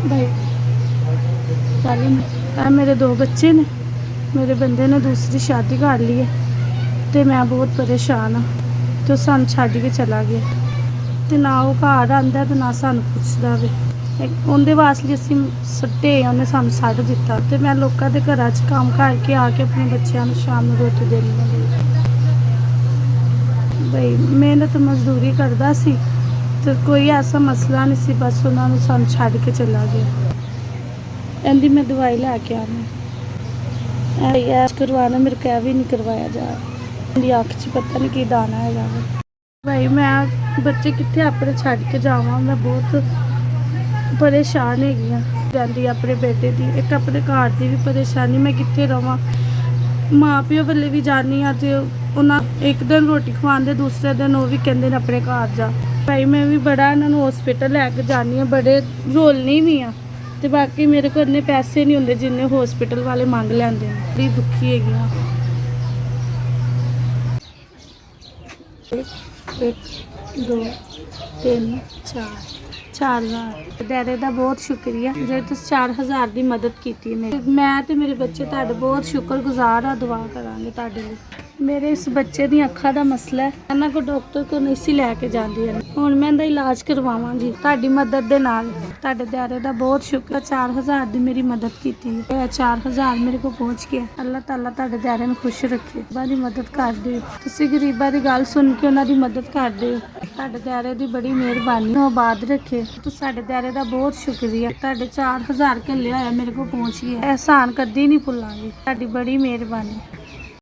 भाई मेरे 2 बच्चे ने, मेरे बंदे ने दूसरी शादी कर ली है तो मैं बहुत परेशान हाँ। तो सानू छड्ड के चला गया तो ना वो घर आंदा तो ना सानू पुछदा वे। उनके वास्ते असीं सट्टे उन्हें सानू छड्ड दिता तो मैं लोगों के घर च काम करके आके अपने बच्चों को शाम को रोटी देनी लगी। बई मेहनत मजदूरी करता सी तो कोई ऐसा मसला नहीं सी, बस उन्होंने सानू छड्ड के चला गया। इनकी मैं दवाई लैके आना ऐश करवाना, मेरे को भी नहीं करवाया जा रहा। मेरी अख च पता नहीं की दाना है। भाई मैं बच्चे कितने अपने छड्ड के जावां, मैं बहुत परेशान हैगी हाँ जांदी अपने बेटे की, एक अपने घर की भी परेशानी, मैं कितने रवां। माँ प्यो वाले भी जानी हाँ तो उन्हें एक दिन रोटी खवाते, दूसरे दिन वो भी कहते हैं अपने घर जा। भाई मैं भी बड़ा इन्होंने हॉस्पिटल लैके जानी हाँ, बड़े रोलनी भी हाँ तो बाकी मेरे को इन्ने पैसे नहीं होंगे जिन्ने हॉस्पिटल वाले मंग लैंदे ने। बड़ी दुखी हैगी हाँ। 1 2 3 4 हज़ार डैडी का बहुत शुक्रिया जे तुस 4000 की मदद की है। मैं तो मेरे बच्चे तुहाडे बहुत शुक्रगुजार हाँ, दुआ करांगे तुहाडे लई। मेरे इस बच्चे दी अखां दा मसला है, इन्हां को डॉक्टर को नहीं सी लैके जांदी है। हुण मैं इहदा इलाज करवावांगी तुहाडी मदद दे नाल। तुहाडे प्यारे दा बहुत शुक्र, 4000 दी मेरी मदद की है। 4000 मेरे को पहुँच गया। अल्लाह ताला तुहाडे प्यारे नूं खुश रखे, गरीबां दी मदद कर दिओ। तुसीं गरीबां दी गल सुन के उन्हां दी मदद कर दिओ। तुहाडे प्यारे दी बड़ी मेहरबानी, आबाद रखे। तुस साडे प्यारे दा बहुत शुक्रिया, तुहाडे 4000 घल्लेआ होया मेरे को पहुँच गया। एहसान कदी नहीं भुल्लांगी, तुहाडी बड़ी मेहरबानी।